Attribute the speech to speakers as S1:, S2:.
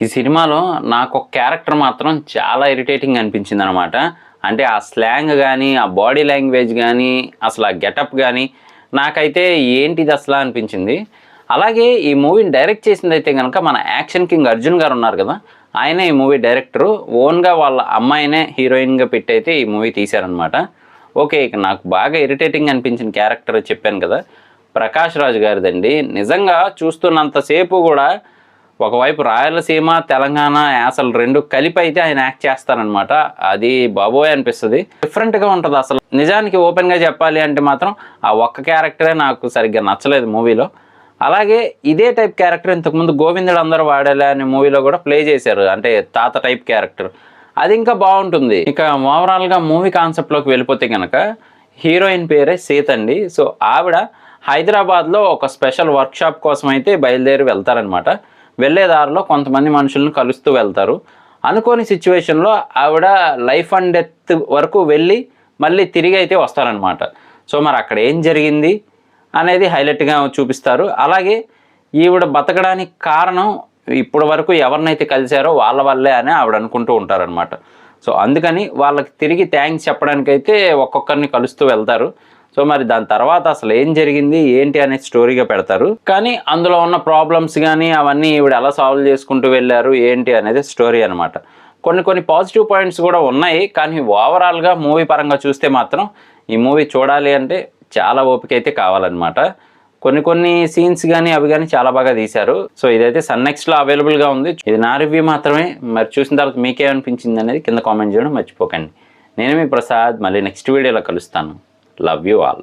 S1: ఈ సినిమాలో నాకొక క్యారెక్టర్ మాత్రం చాలా ఇరిటేటింగ్ అనిపించిందనమాట. అంటే ఆ స్లాంగ్ గానీ, ఆ బాడీ లాంగ్వేజ్ గానీ, అసలు ఆ గెటప్ గానీ, నాకైతే ఏంటిదసలా అనిపించింది. అలాగే ఈ మూవీని డైరెక్ట్ చేసిందైతే గనక మన యాక్షన్ కింగ్ 'అర్జున్' గారున్నారు గదా! ఆయనే ఈ మూవీ డైరెక్టరు. ఓన్‌గా వాళ్ళ అమ్మాయినే హీరోయిన్‌గా పెట్టయితే ఈ మూవీ తీశారనమాట. ఓకే. ఇక నాకు బాగా ఇరిటేటింగ్ అనిపించిన క్యారెక్టర్ చెప్పాను కదా! 'ప్రకాష్ రాజ్' గారిదండి. నిజంగా చూస్తున్నంత సేపు గూడా ఒకవైపు రాయలసీమ, తెలంగాణ యాసలు 2 కలిపైతే ఆయన యాక్ట్ చేస్తారనమాట. అది బాబోయ్ అనిపిస్తది. డిఫరెంట్‌గా ఉంటదసలు. నిజానికి ఓపెన్‌గా చెప్పాలి అంటే మాత్రం ఆ ఒక్క క్యారెక్టరే నాకు సరిగ్గా నచ్చలేదు మూవీలో. అలాగే ఇదే టైప్ క్యారెక్టర్ ఇంతకుముందు 'గోవిందుడు అందరూ వాడేలే' అనే మూవీలో కూడా ప్లే చేశారు. అంటే తాత టైప్ క్యారెక్టర్. అది ఇంకా బావుంటుంది. ఇక ఓవరాల్‌గా మూవీ కాన్సెప్ట్‌లోకి వెళ్ళిపోతే గనక హీరోయిన్ పేరే సీత అండి. సో, ఆవిడ హైదరాబాద్‌లో ఒక స్పెషల్ వర్క్‌షాప్ కోసం అయితే బయలుదేరి వెళ్తారనమాట. వెళ్ళే దారిలో కొంతమంది మనుషులను కలుస్తూ వెళ్తారు. అనుకోని సిచ్యువేషన్‌లో ఆవిడ లైఫ్ అండ్ డెత్ వరకు వెళ్ళి మళ్ళీ తిరిగి అయితే వస్తారనమాట. సో, మరి అక్కడ ఏం జరిగింది అనేది హైలైట్‌గా చూపిస్తారు. అలాగే ఈవిడ బతకడానికి కారణం ఇప్పటి వరకు ఎవరినైతే కలిసారో వాళ్ళ వల్లే అని ఆవిడ అనుకుంటూ ఉంటారనమాట. సో, అందుకని వాళ్ళకి తిరిగి థ్యాంక్స్ చెప్పడానికైతే ఒక్కొక్కరిని కలుస్తూ వెళ్తారు. సో, మరి దాని తర్వాత అసలు ఏం జరిగింది, ఏంటి అనేది స్టోరీగా పెడతారు. కానీ అందులో ఉన్న ప్రాబ్లమ్స్ గానీ, అవన్నీ ఈవిడ ఎలా సాల్వ్ చేసుకుంటూ వెళ్లారు, ఏంటి అనేది స్టోరీ అనమాట. కొన్ని పాజిటివ్ పాయింట్స్ కూడా ఉన్నాయి. కానీ ఓవరాల్‌గా మూవీ పరంగా చూస్తే మాత్రం ఈ మూవీ చూడాలి అంటే చాలా ఓపిక అయితే కావాలన్నమాట. కొన్ని సీన్స్ గానీ, అవి గానీ చాలా బాగా తీశారు. సో, ఇదైతే సన్ నెక్స్ట్‌లో అవైలబుల్‌గా ఉంది. ఇది నా రివ్యూ మాత్రమే. మరి చూసిన తర్వాత మీకేమనిపించింది అనేది కింద కామెంట్ చేయడం మర్చిపోకండి. నేను మీ ప్రసాద్. మళ్ళీ నెక్స్ట్ వీడియోలో కలుస్తాను. Love you all.